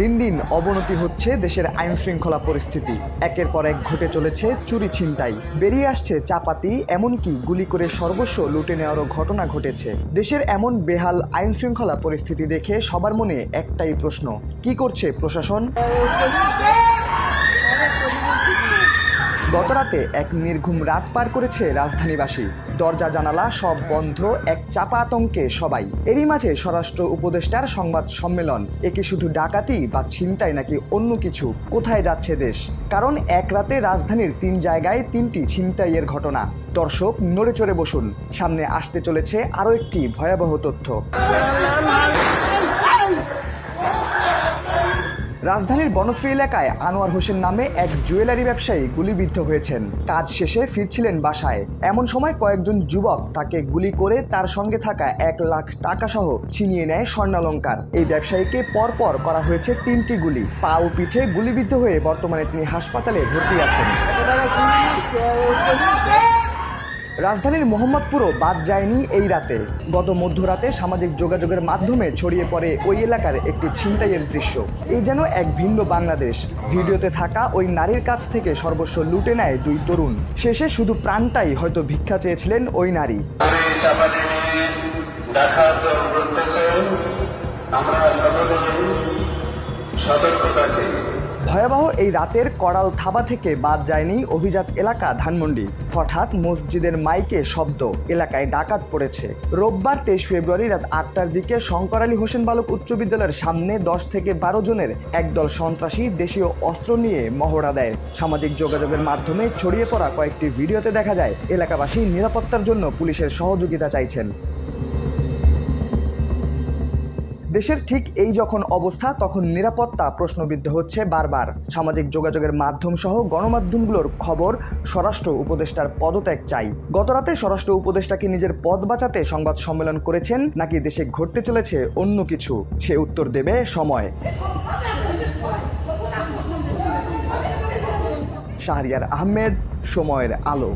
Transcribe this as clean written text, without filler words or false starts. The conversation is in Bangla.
দিন দিন অবনতি হচ্ছে দেশের আইন শৃঙ্খলা পরিস্থিতি। একের পর এক ঘটে চলেছে চুরি ছিনতাই, বেরিয়ে আসছে চাপাতি, এমনকি গুলি করে সর্বস্ব লুটে নেওয়ারও ঘটনা ঘটেছে। দেশের এমন বেহাল আইন শৃঙ্খলা পরিস্থিতি দেখে সবার মনে একটাই প্রশ্ন, কি করছে প্রশাসন? গতরাতে এক নির্ঘুম রাত পার করেছে রাজধানীবাসী। দরজা জানালা সব বন্ধ, এক চাপা আতঙ্কে সবাই। এরই মাঝে স্বরাষ্ট্র উপদেষ্টার সংবাদ সম্মেলন। একে শুধু ডাকাতি বা ছিনতাই নাকি অন্য কিছু? কোথায় যাচ্ছে দেশ? কারণ এক রাতে রাজধানীর 3 জায়গায় 3টি ছিনতাইয়ের ঘটনা। দর্শক নড়ে চড়ে বসুন, সামনে আসতে চলেছে আরও একটি ভয়াবহ তথ্য। রাজধানীর বনশ্রী এলাকায় আনোয়ার হোসেন নামে এক জুয়েলারি ব্যবসায়ী গুলিবিদ্ধ হয়েছেন। কাজ শেষে ফিরছিলেন বাসায়, এমন সময় কয়েকজন যুবক তাকে গুলি করে তার সঙ্গে থাকা 1 লাখ টাকা সহ ছিনিয়ে নেয় স্বর্ণালংকার। এই ব্যবসায়ীকে পরপর করা হয়েছে 3টি গুলি। পা ও পিঠে গুলিবিদ্ধ হয়ে বর্তমানে তিনি হাসপাতালে ভর্তি আছেন। রাজধানীর মোহাম্মদপুরও বাদ যায়নি এই রাতে। গত মধ্যরাতে সামাজিক যোগাযোগের মাধ্যমে ছড়িয়ে পড়ে ওই এলাকার একটি ছিনতাইয়ের দৃশ্য। এই যেন এক ভিন্ন বাংলাদেশ। ভিডিওতে থাকা ওই নারীর কাছ থেকে সর্বস্ব লুটে নেয় 2 তরুণ। শেষে শুধু প্রাণটাই হয়তো ভিক্ষা চেয়েছিলেন ওই নারী। ভয়াবহ এই রাতের করাল থাবা থেকে বাদ যায়নি অভিজাত এলাকা ধানমন্ডি। হঠাৎ মসজিদের মাইকে শব্দ, এলাকায় ডাকাত পড়েছে। রোববার 23 ফেব্রুয়ারি রাত 8টার দিকে শঙ্কর আলী হোসেন বালক উচ্চ বিদ্যালয়ের সামনে 10 থেকে 12 জনের একদল সন্ত্রাসী দেশীয় অস্ত্র নিয়ে মহড়া দেয়। সামাজিক যোগাযোগের মাধ্যমে ছড়িয়ে পড়া কয়েকটি ভিডিওতে দেখা যায় এলাকাবাসী নিরাপত্তার জন্য পুলিশের সহযোগিতা চাইছেন। দেশের ঠিক এই যখন অবস্থা, তখন নিরাপত্তা প্রশ্নবিদ্ধ হচ্ছে বারবার। সামাজিক যোগাযোগের মাধ্যম সহ গণমাধ্যমগুলোর খবর, স্বরাষ্ট্র উপদেষ্টার পদত্যাগ চাই। গতরাতে স্বরাষ্ট্র উপদেষ্টাকে নিজের পদ বাঁচাতে সংবাদ সম্মেলন করেছেন, নাকি দেশে ঘটতে চলেছে অন্য কিছু? সে উত্তর দেবে সময়। শাহরিয়ার আহমেদ, সময়ের আলো।